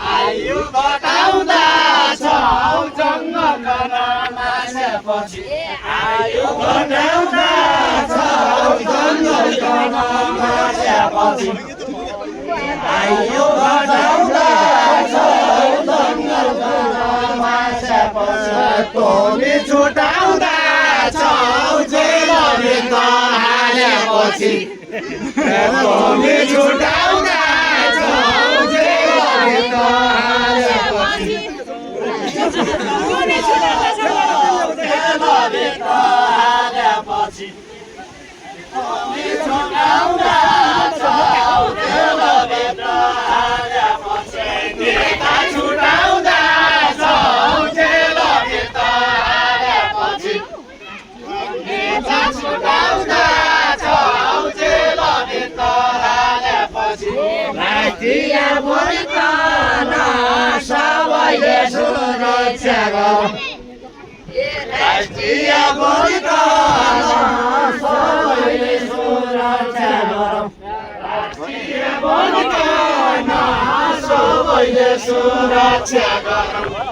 आयु घटाउँदा छौ जङ्ग मासेपछि आयु घटाउँदा छौ जङ्ग मासेपछि आयु घटाउँदा छौ जङ्ग मासेपछि तोमी छुटाउँदा छौ जेलभित्र हालेपछि तोमी छुटाउँदा छौ जेलभित्र हालेपछि सबैले सुरक्षा गरौँ राष्ट्रिय बलिदान सबैले सुरक्षा गरौँ राष्ट्रिय बलिदान सबैले सुरक्षा गरौँ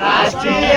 राष्ट्रिय